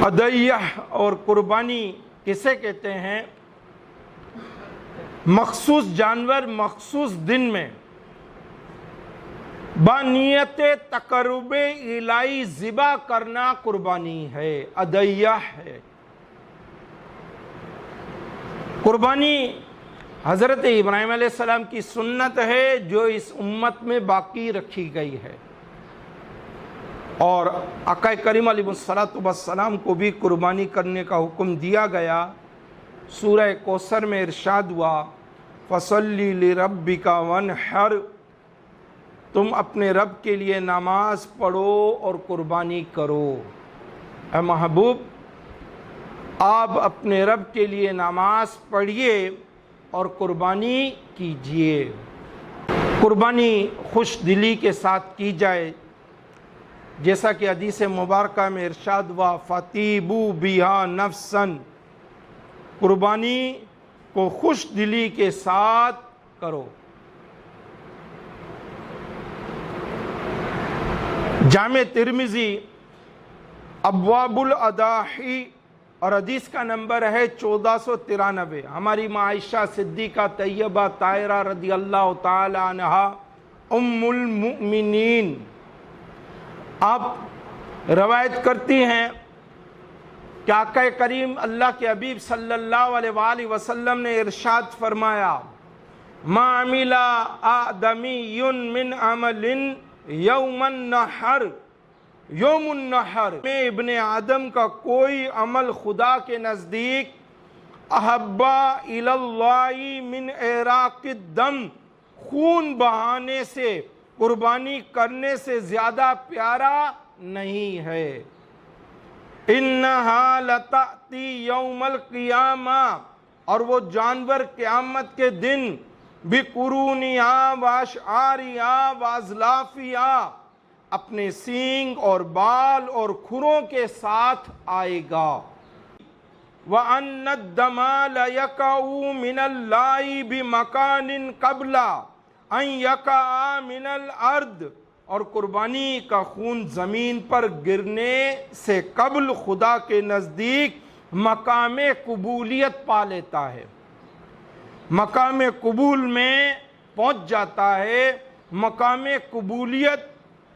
ادیہ اور قربانی کسے کہتے ہیں؟ مخصوص جانور مخصوص دن میں بانیت تقرب الہی ذبح کرنا قربانی ہے، ادیہ ہے۔ قربانی حضرت ابراہیم علیہ السلام کی سنت ہے جو اس امت میں باقی رکھی گئی ہے، اور آقا کریم علیہ السلام کو بھی قربانی کرنے کا حکم دیا گیا۔ سورہ کوثر میں ارشاد ہوا فَصَلِّ لِرَبِّكَ وَانْحَرْ، تم اپنے رب کے لیے نماز پڑھو اور قربانی کرو۔ اے محبوب، آپ اپنے رب کے لیے نماز پڑھیے اور قربانی کیجئے۔ قربانی خوش دلی کے ساتھ کی جائے، جیسا کہ حدیث مبارکہ میں ارشاد ہوا فَطِيبُوا بِهَا نَفْسًا، قربانی کو خوش دلی کے ساتھ کرو۔ جامع ترمذی ابواب الاضاحی اور حدیث کا نمبر ہے 1493۔ ہماری ماں عائشہ صدیقہ طیبہ طاہرہ رضی اللہ تعالی عنہا ام المؤمنین آپ روایت کرتی ہیں کہ آقا کریم اللہ کے حبیب صلی اللہ علیہ وآلہ وسلم نے ارشاد فرمایا ما عمل آدمی من عمل یوم النحر، یوم النحر میں ابن آدم کا کوئی عمل خدا کے نزدیک احبا الی اللہ من اراق الدم، خون بہانے سے قربانی کرنے سے زیادہ پیارا نہیں ہے۔ انہا لتأتی یوم القیامہ، اور وہ جانور قیامت کے دن بقرونہا واشعارہا واظلافہا، اپنے سینگ اور بال اور کھروں کے ساتھ آئے گا۔ وَأَنَّ الدَّمَ لَيَقَعُ مِنَ اللَّهِ بِمَكَانٍ قَبْلَ أَن يَقَعَ مِنَ الْأَرْضِ، اور قربانی کا خون زمین پر گرنے سے قبل خدا کے نزدیک مقام قبولیت پا لیتا ہے، مقام قبول میں پہنچ جاتا ہے، مقام قبولیت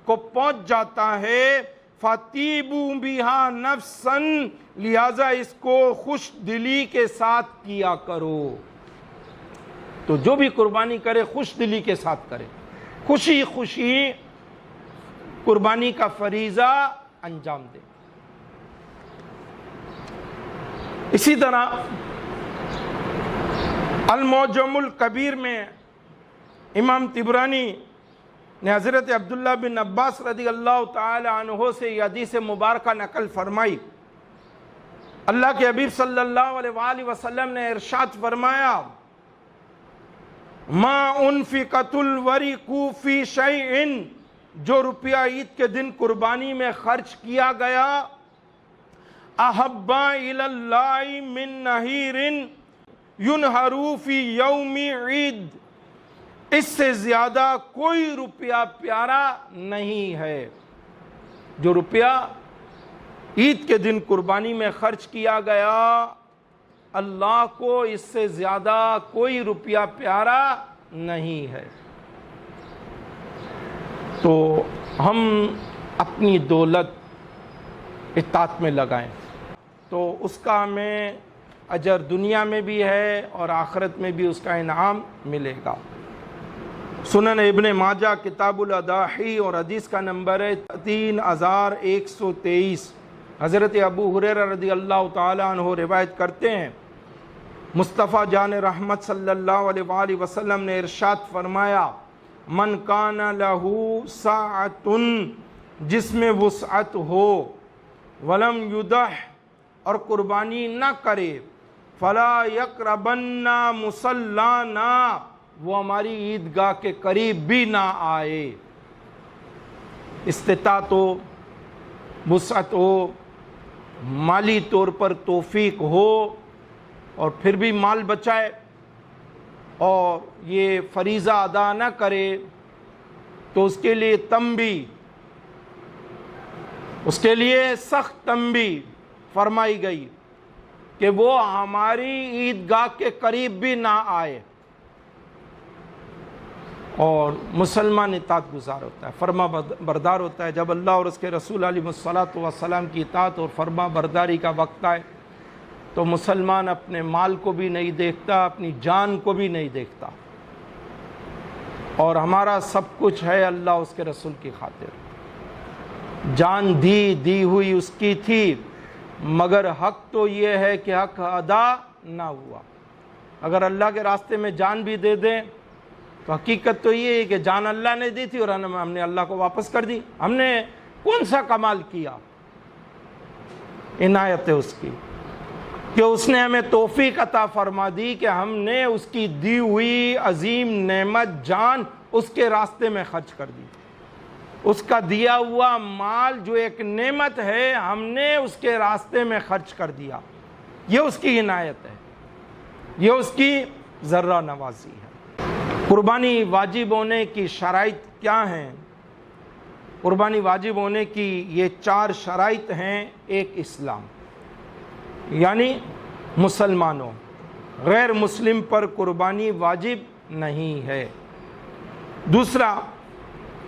کو پہنچ جاتا ہے۔ فَطِيبُوا بِهَا نَفْسًا، لہذا اس کو خوش دلی کے ساتھ کیا کرو۔ تو جو بھی قربانی کرے خوش دلی کے ساتھ کرے، خوشی خوشی قربانی کا فریضہ انجام دے۔ اسی طرح المعجم الکبیر میں امام طبرانی نے حضرت عبداللہ بن عباس رضی اللہ تعالی عنہ سے یہ حدیث مبارکہ نقل فرمائی۔ اللہ کے حبیب صلی اللہ علیہ وآلہ وسلم نے ارشاد فرمایا ما انفقت الورق فی شیء، جو روپیہ عید کے دن قربانی میں خرچ کیا گیا احب الی اللہ من نحیر ینحر فی یوم عید، اس سے زیادہ کوئی روپیہ پیارا نہیں ہے۔ جو روپیہ عید کے دن قربانی میں خرچ کیا گیا اللہ کو اس سے زیادہ کوئی روپیہ پیارا نہیں ہے۔ تو ہم اپنی دولت اطاعت میں لگائیں تو اس کا ہمیں اجر دنیا میں بھی ہے اور آخرت میں بھی اس کا انعام ملے گا۔ سنن ابن ماجہ کتاب الاضاحی اور حدیث کا نمبر ہے 3123۔ حضرت ابو ہریرہ رضی اللہ تعالی عنہ روایت کرتے ہیں مصطفیٰ جان رحمت صلی اللہ علیہ وآلہ وسلم نے ارشاد فرمایا من کان لہ ساعۃ، جس میں وسعت ہو، ولم یضح، اور قربانی نہ کرے، فلا یقربن مصلانا، وہ ہماری عیدگاہ کے قریب بھی نہ آئے۔ استطاعت ہو، وسعت ہو، مالی طور پر توفیق ہو اور پھر بھی مال بچائے اور یہ فریضہ ادا نہ کرے تو اس کے لیے تنبیہ، اس کے لیے سخت تنبیہ فرمائی گئی کہ وہ ہماری عیدگاہ کے قریب بھی نہ آئے. اور مسلمان اطاعت گزار ہوتا ہے، فرما بردار ہوتا ہے. جب اللہ اور اس کے رسول علیہ الصلوۃ والسلام کی اطاعت اور فرما برداری کا وقت آئے تو مسلمان اپنے مال کو بھی نہیں دیکھتا، اپنی جان کو بھی نہیں دیکھتا، اور ہمارا سب کچھ ہے اللہ اس کے رسول کی خاطر. جان دی ہوئی اس کی تھی، مگر حق تو یہ ہے کہ حق ادا نہ ہوا. اگر اللہ کے راستے میں جان بھی دے دیں تو حقیقت تو یہ ہے کہ جان اللہ نے دی تھی اور ہم نے اللہ کو واپس کر دی. ہم نے کون سا کمال کیا؟ عنایت ہے اس کی کہ اس نے ہمیں توفیق عطا فرما دی کہ ہم نے اس کی دی ہوئی عظیم نعمت جان اس کے راستے میں خرچ کر دی. اس کا دیا ہوا مال جو ایک نعمت ہے ہم نے اس کے راستے میں خرچ کر دیا. یہ اس کی عنایت ہے، یہ اس کی ذرہ نوازی ہے. قربانی واجب ہونے کی شرائط کیا ہیں؟ قربانی واجب ہونے کی یہ 4 شرائط ہیں. ایک، اسلام، یعنی مسلمانوں، غیر مسلم پر قربانی واجب نہیں ہے. دوسرا،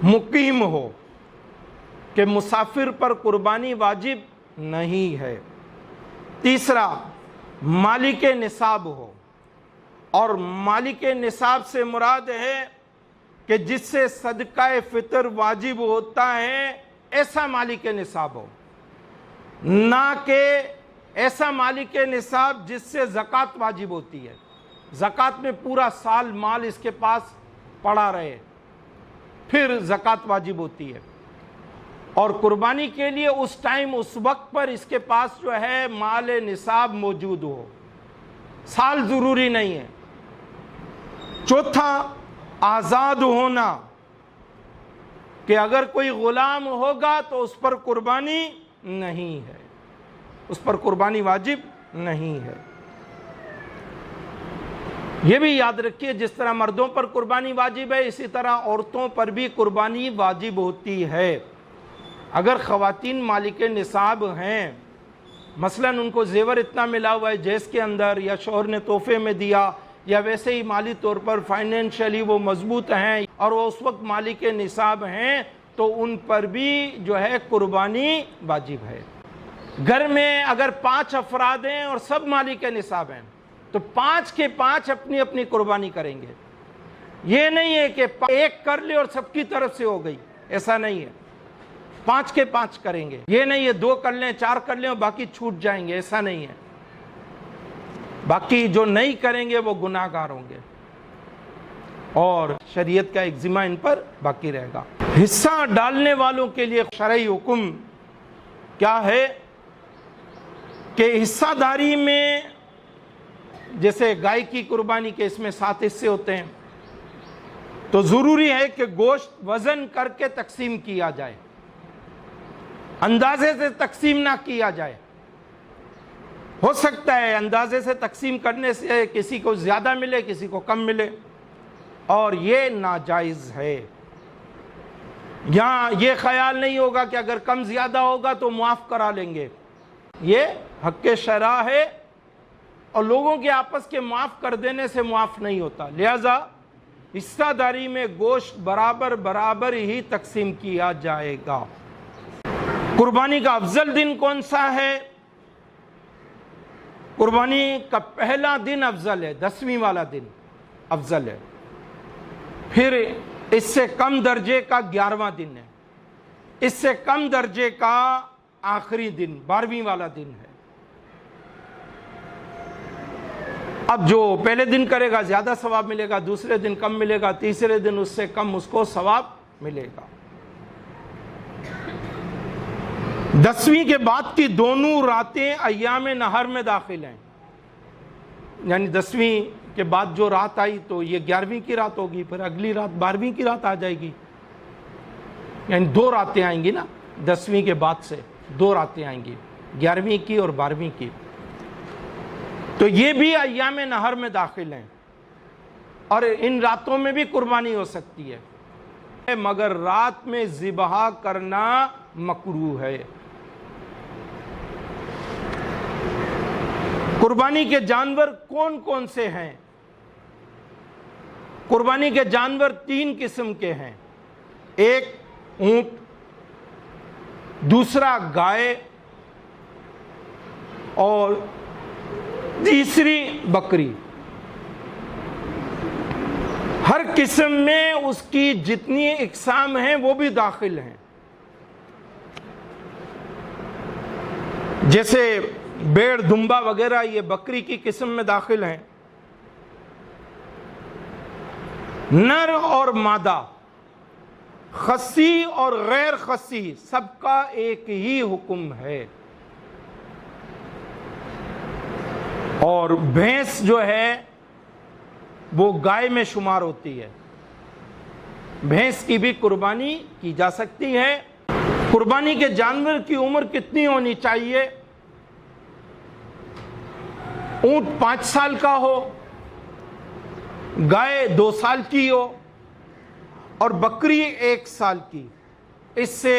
مقیم ہو، کہ مسافر پر قربانی واجب نہیں ہے. تیسرا، مالک نصاب ہو، اور مالک نصاب سے مراد ہے کہ جس سے صدقہ فطر واجب ہوتا ہے ایسا مالک نصاب ہو، نہ کہ ایسا مالک نصاب جس سے زکوٰۃ واجب ہوتی ہے. زکوٰۃ میں پورا سال مال اس کے پاس پڑا رہے پھر زکوٰۃ واجب ہوتی ہے، اور قربانی کے لیے اس ٹائم اس وقت پر اس کے پاس جو ہے مال نصاب موجود ہو. سال ضروری نہیں ہے. چوتھا، آزاد ہونا، کہ اگر کوئی غلام ہوگا تو اس پر قربانی نہیں ہے، اس پر قربانی واجب نہیں ہے. یہ بھی یاد رکھیے جس طرح مردوں پر قربانی واجب ہے اسی طرح عورتوں پر بھی قربانی واجب ہوتی ہے. اگر خواتین مالک نصاب ہیں، مثلا ان کو زیور اتنا ملا ہوا ہے جیز کے اندر، یا شوہر نے تحفے میں دیا، یا ویسے ہی مالی طور پر فائنینشلی وہ مضبوط ہیں اور وہ اس وقت مالک نصاب ہیں، تو ان پر بھی جو ہے قربانی واجب ہے. گھر میں اگر 5 افراد ہیں اور سب مالک نصاب ہیں تو 5 کے 5 اپنی اپنی قربانی کریں گے. یہ نہیں ہے کہ ایک کر لے اور سب کی طرف سے ہو گئی، ایسا نہیں ہے. 5 کے 5 کریں گے. یہ نہیں ہے 2 کر لیں 4 کر لیں اور باقی چھوٹ جائیں گے، ایسا نہیں ہے. باقی جو نہیں کریں گے وہ گناہ گار ہوں گے اور شریعت کا ایک ذمہ ان پر باقی رہے گا. حصہ ڈالنے والوں کے لیے شرعی حکم کیا ہے کہ حصہ داری میں جیسے گائے کی قربانی کے اس میں 7 حصے ہوتے ہیں تو ضروری ہے کہ گوشت وزن کر کے تقسیم کیا جائے، اندازے سے تقسیم نہ کیا جائے. ہو سکتا ہے اندازے سے تقسیم کرنے سے کسی کو زیادہ ملے کسی کو کم ملے، اور یہ ناجائز ہے. یہاں یہ خیال نہیں ہوگا کہ اگر کم زیادہ ہوگا تو معاف کرا لیں گے. یہ حق شرع ہے اور لوگوں کے آپس کے معاف کر دینے سے معاف نہیں ہوتا. لہذا حصہ داری میں گوشت برابر ہی تقسیم کیا جائے گا. قربانی کا افضل دن کون سا ہے؟ قربانی کا پہلا دن افضل ہے، 10ویں والا دن افضل ہے. پھر اس سے کم درجے کا 11واں دن ہے، اس سے کم درجے کا آخری دن 12ویں والا دن ہے. اب جو پہلے دن کرے گا زیادہ ثواب ملے گا، دوسرے دن کم ملے گا، تیسرے دن اس سے کم اس کو ثواب ملے گا. 10ویں کے بعد کی دونوں راتیں ایام نہر میں داخل ہیں، یعنی 10ویں کے بعد جو رات آئی تو یہ 11ویں کی رات ہوگی، پھر اگلی رات 12ویں کی رات آ جائے گی. یعنی 2 راتیں آئیں گی نا، 10ویں کے بعد سے 2 راتیں آئیں گی، 11ویں کی اور 12ویں کی. تو یہ بھی ایام نہر میں داخل ہیں اور ان راتوں میں بھی قربانی ہو سکتی ہے، مگر رات میں ذبح کرنا مکروہ ہے. قربانی کے جانور کون کون سے ہیں؟ قربانی کے جانور 3 قسم کے ہیں، ایک اونٹ، دوسرا گائے اور تیسری بکری۔ ہر قسم میں اس کی جتنی اقسام ہیں وہ بھی داخل ہیں، جیسے بیڑ، دمبا وغیرہ یہ بکری کی قسم میں داخل ہیں۔ نر اور مادہ، خصی اور غیر خصی، سب کا ایک ہی حکم ہے۔ اور بھینس جو ہے وہ گائے میں شمار ہوتی ہے، بھینس کی بھی قربانی کی جا سکتی ہے۔ قربانی کے جانور کی عمر کتنی ہونی چاہیے؟ اونٹ 5 سال کا ہو، گائے 2 سال کی ہو اور بکری 1 سال کی۔ اس سے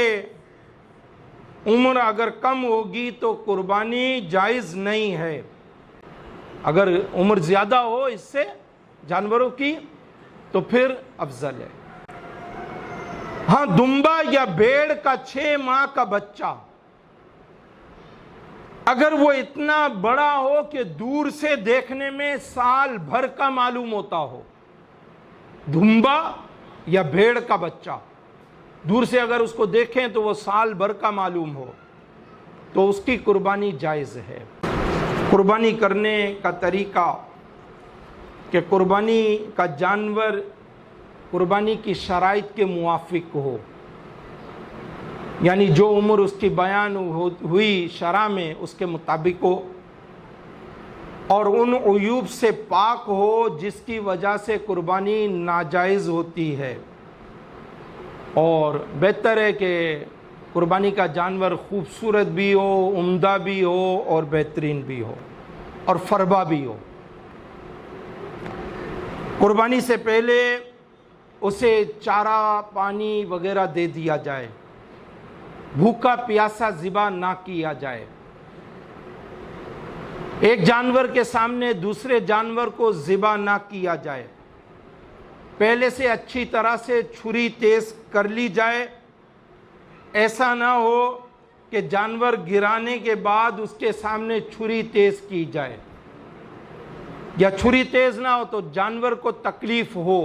عمر اگر کم ہوگی تو قربانی جائز نہیں ہے۔ اگر عمر زیادہ ہو اس سے جانوروں کی تو پھر افضل ہے۔ ہاں، دمبا یا بھیڑ کا 6 ماہ کا بچہ اگر وہ اتنا بڑا ہو کہ دور سے دیکھنے میں سال بھر کا معلوم ہوتا ہو، دمبا یا بھیڑ کا بچہ دور سے اگر اس کو دیکھیں تو وہ سال بھر کا معلوم ہو تو اس کی قربانی جائز ہے۔ قربانی کرنے کا طریقہ کہ قربانی کا جانور قربانی کی شرائط کے موافق ہو، یعنی جو عمر اس کی بیان ہوئی شرع میں اس کے مطابق ہو، اور ان عیوب سے پاک ہو جس کی وجہ سے قربانی ناجائز ہوتی ہے۔ اور بہتر ہے کہ قربانی کا جانور خوبصورت بھی ہو، عمدہ بھی ہو اور بہترین بھی ہو اور فربا بھی ہو۔ قربانی سے پہلے اسے چارہ پانی وغیرہ دے دیا جائے، بھوکا پیاسا ذبح نہ کیا جائے۔ ایک جانور کے سامنے دوسرے جانور کو ذبح نہ کیا جائے، پہلے سے اچھی طرح سے چھری تیز کر لی جائے۔ ایسا نہ ہو کہ جانور گرانے کے بعد اس کے سامنے چھری تیز کی جائے، یا چھری تیز نہ ہو تو جانور کو تکلیف ہو،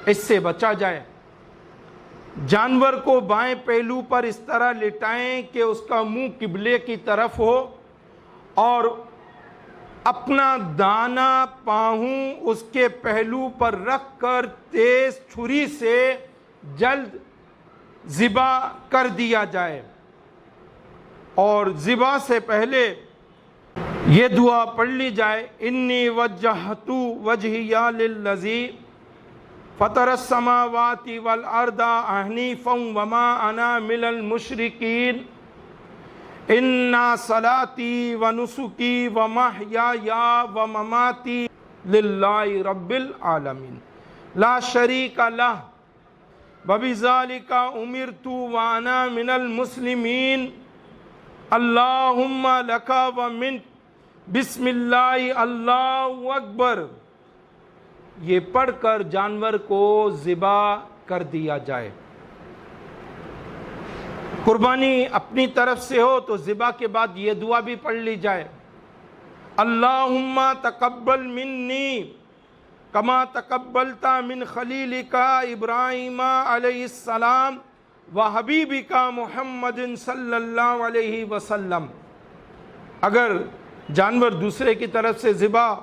اس سے بچا جائے۔ جانور کو بائیں پہلو پر اس طرح لٹائیں کہ اس کا منہ قبلے کی طرف ہو اور اپنا دانہ پاؤں اس کے پہلو پر رکھ کر تیز چھری سے جلد ذبح کر دیا جائے۔ اور ذبح سے پہلے یہ دعا پڑھ لی جائے، انی وجہت وجہی للذی فطر السماوات والارض حنیفا وما انا من المشرکین ان صلاتی ونسکی ومحیای ومماتی للہ رب العالمین لا شریک لہ وبذالک امرت وانا من المسلمین اللہم لک ومنک بسم اللہ اللہ اکبر، یہ پڑھ کر جانور کو ذبح کر دیا جائے۔ قربانی اپنی طرف سے ہو تو ذبح کے بعد یہ دعا بھی پڑھ لی جائے، اللہم تقبل منی کما تقبلت من خلیلک ابراہیم علیہ السلام وحبیبک محمد صلی اللہ علیہ وسلم۔ اگر جانور دوسرے کی طرف سے ذبح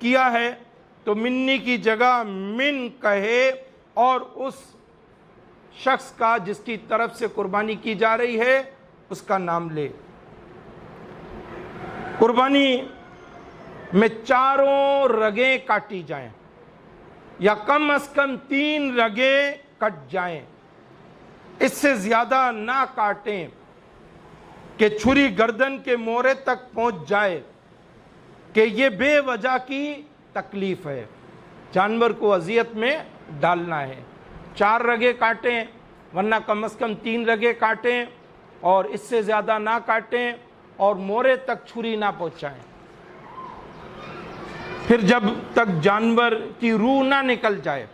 کیا ہے تو منی کی جگہ من کہے اور اس شخص کا جس کی طرف سے قربانی کی جا رہی ہے اس کا نام لے۔ قربانی میں 4 رگیں کاٹی جائیں یا کم از کم 3 رگیں کٹ جائیں، اس سے زیادہ نہ کاٹیں کہ چھری گردن کے موڑے تک پہنچ جائے کہ یہ بے وجہ کی تکلیف ہے، جانور کو اذیت میں ڈالنا ہے۔ 4 رگیں کاٹیں ورنہ کم از کم 3 رگیں کاٹیں اور اس سے زیادہ نہ کاٹیں اور موڑے تک چھری نہ پہنچائیں۔ پھر جب تک جانور کی روح نہ نکل جائے،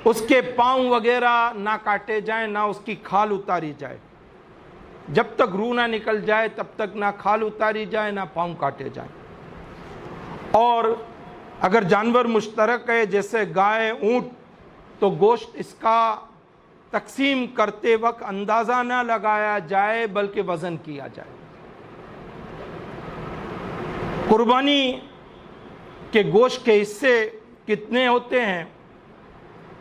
اس کے پاؤں وغیرہ نہ کاٹے جائیں، نہ اس کی کھال اتاری جائے، جب تک روح نہ نکل جائے تب تک نہ کھال اتاری جائے نہ پاؤں کاٹے جائیں۔ اور اگر جانور مشترک ہے جیسے گائے، اونٹ، تو گوشت اس کا تقسیم کرتے وقت اندازہ نہ لگایا جائے بلکہ وزن کیا جائے۔ قربانی کے گوشت کے حصے کتنے ہوتے ہیں؟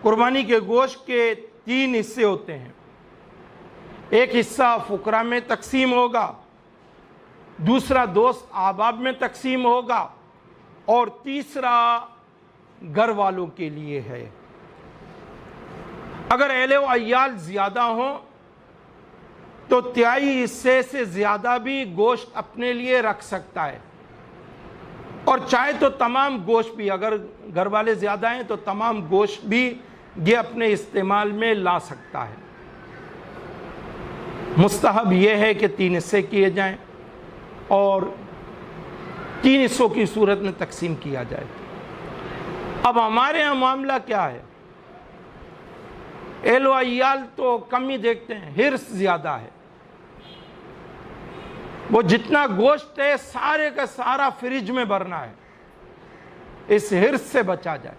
قربانی کے گوشت کے 3 حصے ہوتے ہیں۔ ایک حصہ فقراء میں تقسیم ہوگا، دوسرا دوست احباب میں تقسیم ہوگا، اور تیسرا گھر والوں کے لیے ہے۔ اگر اہل و عیال زیادہ ہوں تو تہائی حصے سے زیادہ بھی گوشت اپنے لیے رکھ سکتا ہے، اور چاہے تو تمام گوشت بھی، اگر گھر والے زیادہ ہیں تو تمام گوشت بھی یہ اپنے استعمال میں لا سکتا ہے۔ مستحب یہ ہے کہ 3 حصے کیے جائیں اور 3 حصوں کی صورت میں تقسیم کیا جائے۔ اب ہمارے یہاں معاملہ کیا ہے؟ اہل و عیال تو کم ہی دیکھتے ہیں، حرص زیادہ ہے۔ وہ جتنا گوشت ہے سارے کا سارا فریج میں بھرنا ہے، اس حرص سے بچا جائے۔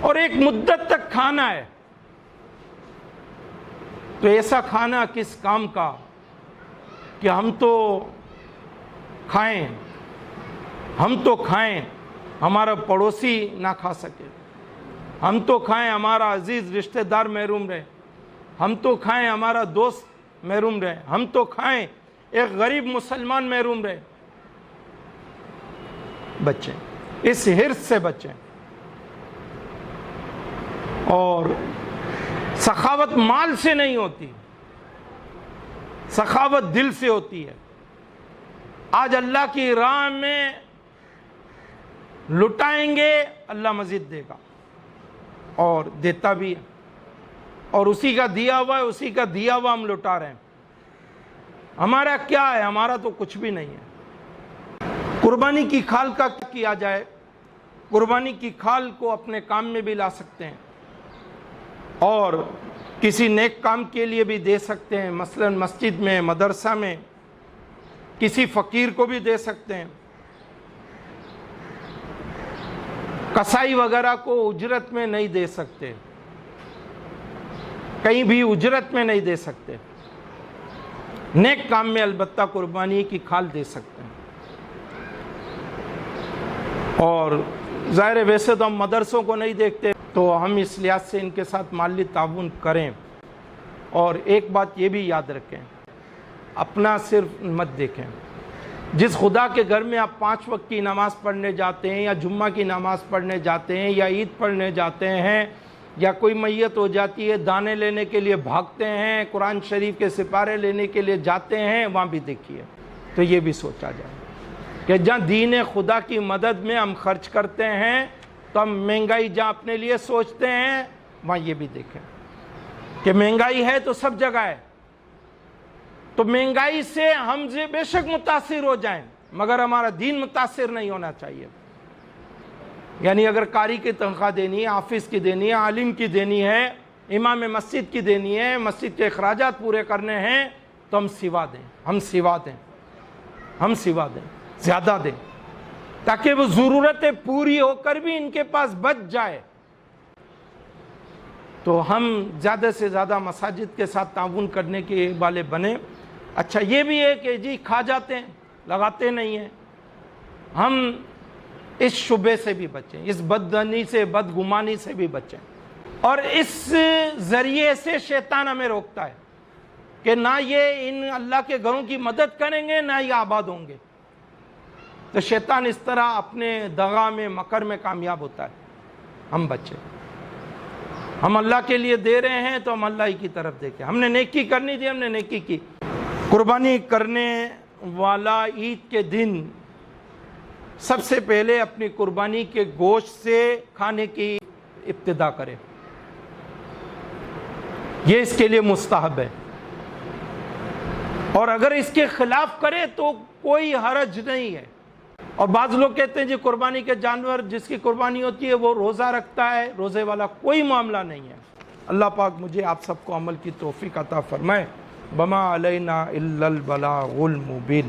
اور ایک مدت تک کھانا ہے تو ایسا کھانا کس کام کا کہ ہم تو کھائیں ہمارا پڑوسی نہ کھا سکے، ہم تو کھائیں ہمارا عزیز رشتہ دار محروم رہے، ہم تو کھائیں ہمارا دوست محروم رہے، ہم تو کھائیں ایک غریب مسلمان محروم رہے۔ بچیں، اس حرص سے بچیں۔ اور سخاوت مال سے نہیں ہوتی، سخاوت دل سے ہوتی ہے۔ آج اللہ کی راہ میں لٹائیں گے، اللہ مزید دے گا اور دیتا بھی ہے، اور اسی کا دیا ہوا ہم لٹا رہے ہیں۔ ہمارا کیا ہے؟ ہمارا تو کچھ بھی نہیں ہے۔ قربانی کی کھال کا کیا کیا جائے؟ قربانی کی کھال کو اپنے کام میں بھی لا سکتے ہیں اور کسی نیک کام کے لیے بھی دے سکتے ہیں، مثلا مسجد میں، مدرسہ میں، کسی فقیر کو بھی دے سکتے ہیں۔ کسائی وغیرہ کو اجرت میں نہیں دے سکتے، کہیں بھی اجرت میں نہیں دے سکتے، نیک کام میں البتہ قربانی کی کھال دے سکتے ہیں۔ اور ظاہر ہے ویسے تو ہم مدرسوں کو نہیں دیکھتے، تو ہم اس لحاظ سے ان کے ساتھ مالی تعاون کریں۔ اور ایک بات یہ بھی یاد رکھیں، اپنا صرف مت دیکھیں۔ جس خدا کے گھر میں آپ 5 وقت کی نماز پڑھنے جاتے ہیں، یا جمعہ کی نماز پڑھنے جاتے ہیں، یا عید پڑھنے جاتے ہیں، یا کوئی میت ہو جاتی ہے دانے لینے کے لیے بھاگتے ہیں، قرآن شریف کے سپارے لینے کے لیے جاتے ہیں، وہاں بھی دیکھیے تو یہ بھی سوچا جائے کہ جہاں دین خدا کی مدد میں ہم خرچ کرتے ہیں تو ہم مہنگائی جہاں اپنے لیے سوچتے ہیں وہاں یہ بھی دیکھیں کہ مہنگائی ہے تو سب جگہ ہے، تو مہنگائی سے ہم بے شک متاثر ہو جائیں مگر ہمارا دین متاثر نہیں ہونا چاہیے۔ یعنی اگر قاری کی تنخواہ دینی ہے، حافظ کی دینی ہے، عالم کی دینی ہے، امام مسجد کی دینی ہے، مسجد کے اخراجات پورے کرنے ہیں تو ہم سوا دیں، زیادہ دیں، تاکہ وہ ضرورتیں پوری ہو کر بھی ان کے پاس بچ جائے۔ تو ہم زیادہ سے زیادہ مساجد کے ساتھ تعاون کرنے کے والے بنیں۔ اچھا یہ بھی ہے کہ جی کھا جاتے ہیں، لگاتے نہیں ہیں، ہم اس شبے سے بھی بچیں، اس بددنی سے، بدگمانی سے بھی بچیں۔ اور اس ذریعے سے شیطان ہمیں روکتا ہے کہ نہ یہ ان اللہ کے گھروں کی مدد کریں گے، نہ یہ آباد ہوں گے۔ تو شیطان اس طرح اپنے دغا میں، مکر میں کامیاب ہوتا ہے۔ ہم بچیں، ہم اللہ کے لیے دے رہے ہیں تو ہم اللہ ہی کی طرف دیکھیں۔ ہم نے نیکی کرنی تھی، ہم نے نیکی کی۔ قربانی کرنے والا عید کے دن سب سے پہلے اپنی قربانی کے گوشت سے کھانے کی ابتدا کرے، یہ اس کے لیے مستحب ہے۔ اور اگر اس کے خلاف کرے تو کوئی حرج نہیں ہے، اور بعض لوگ کہتے ہیں جی قربانی کے جانور جس کی قربانی ہوتی ہے وہ روزہ رکھتا ہے، روزے والا کوئی معاملہ نہیں ہے۔ اللہ پاک مجھے آپ سب کو عمل کی توفیق عطا فرمائے۔ بما علینا الا البلاغ المبین۔